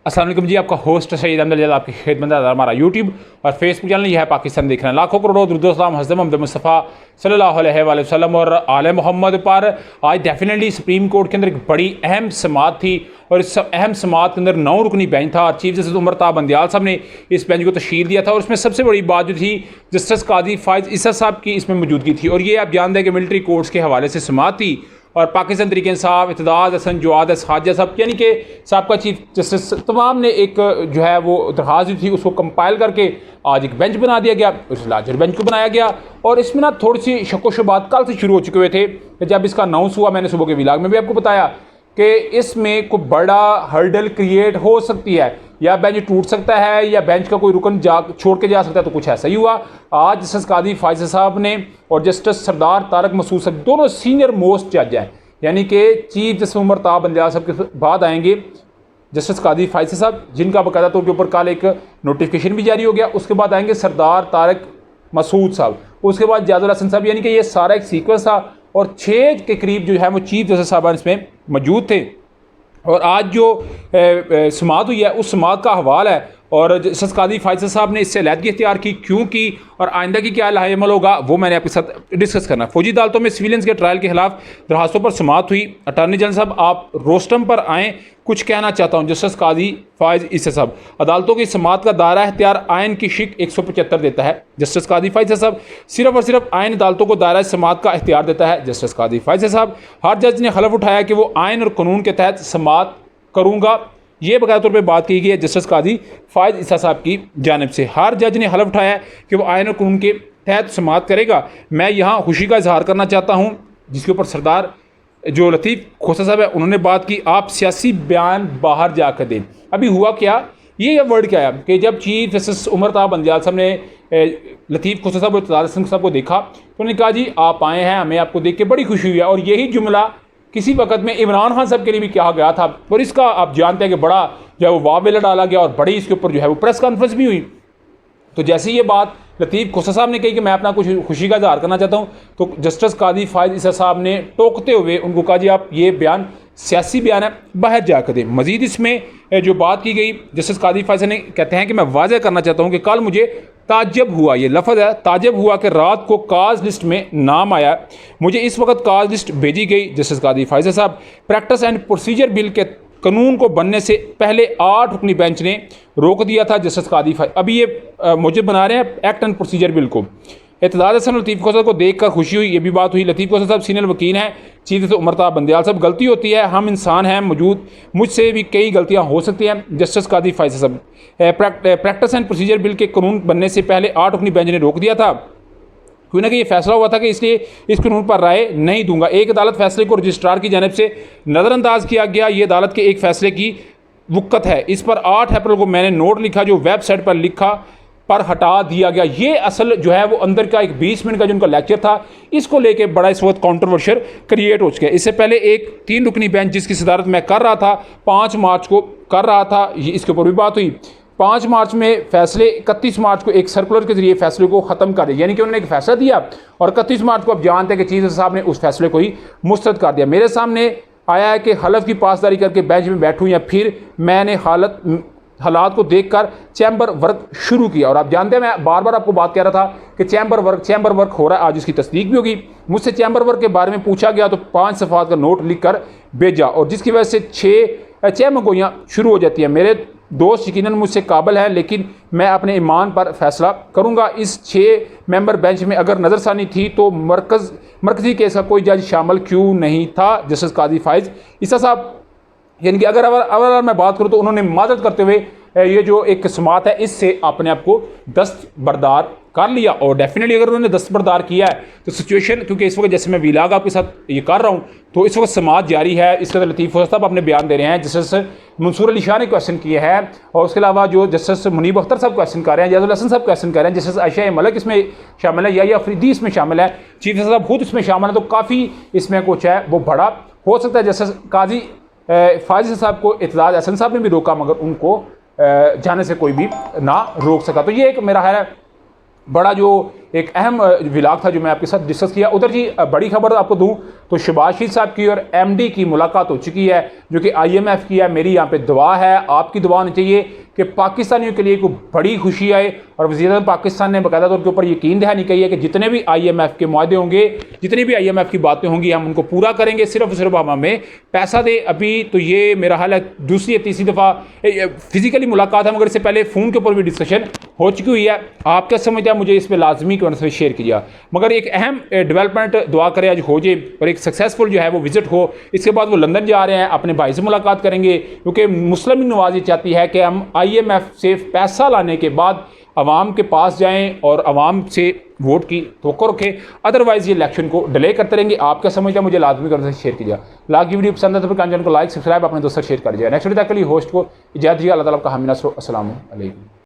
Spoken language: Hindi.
अस्सलाम वालेकुम जी, आपका होस्ट सईद अहमद जलाल आपकी खिदमत में हमारा यूट्यूब और फेसबुक चैनल यह है पाकिस्तान देख रहे हैं। लाखों करोड़ों दुरूद सलाम हज़रत मोहम्मद मुस्तफ़ा सल्लल्लाहु अलैहि वसल्लम और आले मोहम्मद पर। आज डेफिनेटली सुप्रीम कोर्ट के अंदर एक बड़ी अहम समाअत थी और इस अहम समाअत के अंदर 9 रुकनी बेंच था और चीफ जस्टिस उमर ता बंदियाल साहब ने इस बेंच को तश्कील दिया था। और इसमें सबसे बड़ी बात जो थी जस्टिस काजी फ़ाइज़ ईसा साहब की इसमें मौजूदगी थी। और ये आप जानते हैं कि मिलिट्री कोर्ट्स के हवाले से समाअत थी और पाकिस्तान तहरीक इंसाफ, इत्तेहाद हसन, जवाद खाजा साहब यानी कि साबका चीफ जस्टिस तमाम ने एक जो है वो दरख्वास्त थी उसको कंपाइल करके आज एक बेंच बना दिया गया। उस लार्जर बेंच को बनाया गया और इसमें ना थोड़ी सी शक व शुबात कल से शुरू हो चुके हुए थे कि जब इसका अनाउंस हुआ, मैंने सुबह के व्लॉग में भी आपको बताया कि इसमें कोई बड़ा हर्डल क्रिएट हो सकती है, या बेंच टूट सकता है या बेंच का कोई रुकन छोड़ के जा सकता है। तो कुछ ऐसा ही हुआ। आज जस्टिस काजी फ़ाइज़ साहब ने और जस्टिस सरदार तारक मसूद साहब दोनों सीनियर मोस्ट जज हैं, यानी कि चीफ जस्टिस उमर ता बंदियाल साहब के बाद आएंगे जस्टिस काजी फ़ाइज़ साहब, जिनका बाकायदा तौर के ऊपर कल एक नोटिफिकेशन भी जारी हो गया। उसके बाद आएंगे सरदार तारक मसूद साहब, उसके बाद जाजुल हसन साहब, यानी कि ये सारा एक सीक्वेंस था और 6 के करीब जो है वो चीफ जस्टिस साहब इसमें मौजूद थे। और आज जो समाअत हुई है उस समाअत का हवाल है और जस्टिस काजी फ़ाइज़ साहब ने इससे अलहदगी इख्तियार की, क्यों की और आइंदा की क्या लाहेअमल होगा वो मैंने आपके साथ डिस्कस करना। फौजी अदालतों में सिविलियंस के ट्रायल के खिलाफ दरखास्तों पर समाअत हुई। अटारनी जनरल साहब आप रोस्टम पर आएँ, कुछ कहना चाहता हूँ। जस्टिस काजी फ़ाइज़ ईसा साहब, अदालतों की समाअत का दायरा इख्तियार आयन की शिक 175 देता है। जस्टिस काजी फ़ाइज़ साहब सिर्फ और सिर्फ आयन अदालतों को दायरा समाअत का इख्तियार देता है। जस्टिस काजी फ़ाइज़ साहब, हर जज ने हलफ उठाया कि वो आयन और कानून के तहत समाअत करूँगा, ये बकायदा तौर पर बात की गई है जस्टिस काजी फ़ाइज़ ईसा साहब की जानिब से। हर जज ने हलफ उठाया कि वो आयन और कानून के तहत समाअत करेगा। मैं यहाँ खुशी का इजहार करना चाहता हूँ, जिसके ऊपर सरदार जो लतीफ़ खोसा साहब है उन्होंने बात की, आप सियासी बयान बाहर जाकर दें। अभी हुआ क्या, ये वर्ड क्या है कि जब चीफ जस्टिस उमर ता बंदियाल साहब ने लतीफ़ खोसा साहब और इत्तेहाद हसन साहब को देखा तो उन्होंने कहा जी आप आए हैं, हमें आपको देख के बड़ी खुशी हुई है। और यही जुमला किसी वक्त में इमरान खान साहब के लिए भी कहा गया था और इसका आप जानते हैं कि बड़ा जो है वो वावेला डाला गया और बड़ी इसके ऊपर जो है वो प्रेस कॉन्फ्रेंस भी हुई। तो जैसे ये बात लतीफ़ खोसा साहब ने कही कि मैं अपना कुछ खुशी का इजहार करना चाहता हूँ, तो जस्टिस काजी फ़ाइज़ ईसा साहब ने टोकते हुए उनको कहा जी आप ये बयान सियासी बयान है, बाहर जाकर दें। मज़ीद इसमें जो बात की गई जस्टिस काजी फ़ाइज़ ने कहते हैं कि मैं वाज़ेह करना चाहता हूँ कि कल मुझे ताज्जुब हुआ, ये लफ्ज़ है ताज्जुब हुआ कि रात को काज लिस्ट में नाम आया, मुझे इस वक्त काज लिस्ट भेजी गई। जस्टिस काजी फ़ाइज़ साहब, प्रैक्टिस एंड प्रोसीजर बिल के कानून को बनने से पहले 8 रुकनी बेंच ने रोक दिया था। जस्टिस काजी फ़ाइज़ अभी ये मुझे बना रहे हैं एक्ट एंड प्रोसीजर बिल को। इत्तेहाद हसन लतीफ़ खोसा को देखकर खुशी हुई, ये भी बात हुई। लतीफ़ खोसा साहब सीनियर वकील हैं, चीफ जस्टिस उमर ता बंदियाल साहब, गलती होती है, हम इंसान हैं, मौजूद मुझसे भी कई गलतियां हो सकती हैं। जस्टिस काजी फ़ाइज़ साहब, प्रैक्टिस एंड प्रोसीजर बिल के कानून बनने से पहले 8 रुकनी बेंच ने रोक दिया था, क्यों ना कि ये फैसला हुआ था कि इसलिए इस कानून पर राय नहीं दूंगा। एक अदालत फैसले को रजिस्ट्रार की जानिब से नज़रअंदाज किया गया, ये अदालत के एक फैसले की वक़्त है। इस पर 8 अप्रैल को मैंने नोट लिखा जो वेबसाइट पर लिखा पर हटा दिया गया। ये असल जो है वो अंदर का एक 20 मिनट का जो उनका लेक्चर था, इसको लेके बड़ा इस वक्त कॉन्ट्रोवर्शियल क्रिएट हो चुका है। इससे पहले एक 3 रुकनी बेंच जिसकी सदारत मैं कर रहा था 5 मार्च को कर रहा था, इसके ऊपर भी बात हुई। 5 मार्च में फैसले 31 मार्च को एक सर्कुलर के जरिए फैसले को ख़त्म कर दिया, यानी कि उन्होंने एक फैसला दिया और 31 मार्च को आप जानते हैं कि चीफ जस्टिस साहब ने उस फैसले को ही मुस्तरद कर दिया। मेरे सामने आया है कि हलफ की पासदारी करके बेंच में बैठूँ या फिर मैंने हालात को देखकर चैम्बर वर्क शुरू किया। और आप जानते हैं मैं बार बार आपको बात कह रहा था कि चैम्बर वर्क हो रहा है, आज इसकी तस्दीक भी होगी। मुझसे चैम्बर वर्क के बारे में पूछा गया तो 5 सफ़ात का नोट लिख कर भेजा और जिसकी वजह से 6 मंगोइयाँ शुरू हो जाती हैं। मेरे दोस्त यकीनन मुझसे काबिल हैं, लेकिन मैं अपने ईमान पर फैसला करूँगा। इस 6 मेंबर बेंच में अगर नज़रसानी थी तो मरकज़ी केस का कोई जज शामिल क्यों नहीं था। जस्टिस काजी फ़ाइज़ ईसा साहब, यानी कि अगर मैं बात करूँ तो उन्होंने माजरत करते हुए ये जो एक समाअत है इससे अपने आप को दस्तबरदार कर लिया। और डेफिनेटली अगर उन्होंने दस्तबरदार किया है तो सिचुएशन, क्योंकि इस वक्त जैसे मैं व्लॉग आपके साथ ये कर रहा हूँ तो इस वक्त समाअत जारी है, इसके अंदर लतीफ़ खोसा साहब अपने बयान दे रहे हैं, जस्टिस मंसूर अली शाह ने क्वेश्चन किए हैं और उसके अलावा जो जस्टिस मुनीब अख्तर साहब क्वेश्चन कर रहे हैं, जाजुल हसन साहब क्वेश्चन कर रहे हैं, जस्टिस आयशा मलिक इसमें शामिल है या अफरीदी इसमें शामिल है, चीफ जस्टिस साहब खुद इसमें शामिल है। तो काफ़ी इसमें कुछ है वो बड़ा हो सकता है। जस्टिस काजी फ़ाइज़ साहब को इत्तेहाद हसन साहब ने भी रोका मगर उनको जाने से कोई भी ना रोक सका। तो ये एक मेरा है बड़ा जो एक अहम व्लॉग था जो मैं आपके साथ डिस्कस किया। उधर जी बड़ी खबर आपको दूं तो शहबाज शरीफ साहब की और एमडी की मुलाकात हो चुकी है, जो कि IMF की है। मेरी यहाँ पे दुआ है, आपकी दुआ होनी चाहिए कि पाकिस्तानियों के लिए एक बड़ी खुशी आए। और वज़ीर-ए-आज़म पाकिस्तान ने बाकायदा तौर के ऊपर यकीन दहानी कही है कि जितने भी IMF के मुआहदे होंगे, जितनी भी IMF की बातें होंगी, हम उनको पूरा करेंगे, सिर्फ और सिर्फ हम हमें पैसा दे। अभी तो ये मेरा हाल है दूसरी या तीसरी दफ़ा फिजिकली मुलाकात है, मगर इससे पहले फ़ोन के ऊपर भी डिस्कशन हो चुकी हुई है। आप क्या समझते हैं, मुझे इस पर लाजमी कमेंट्स में शेयर कीजिए। मगर एक अहम डेवलपमेंट दुआ करें आज हो जाए और एक सक्सेसफुल जो है वो विजिट हो। इसके बाद वो लंदन जा रहे हैं, अपने भाई से मुलाकात करेंगे, क्योंकि मुस्लिम नवाज़ी चाहती है कि हम IMF से पैसा लाने के बाद आवाम के पास जाएं और आवाम से वोट की तवक्को रखें, अदरवाइज़ ये इलेक्शन को डिले करते रहेंगे। आप क्या समझते हैं, मुझे लाजमी करने से शेयर कीजिए। लाइक की वीडियो पसंद है तो फिर चैनल को लाइक सब्सक्राइब अपने दोस्तों शेयर कर दीजिए। नेक्स्ट वीडियो तक के लिए होस्ट को इजाज़त दीजिए। अल्लाह ताला का हामी नसर। अस्सलाम वालेकुम।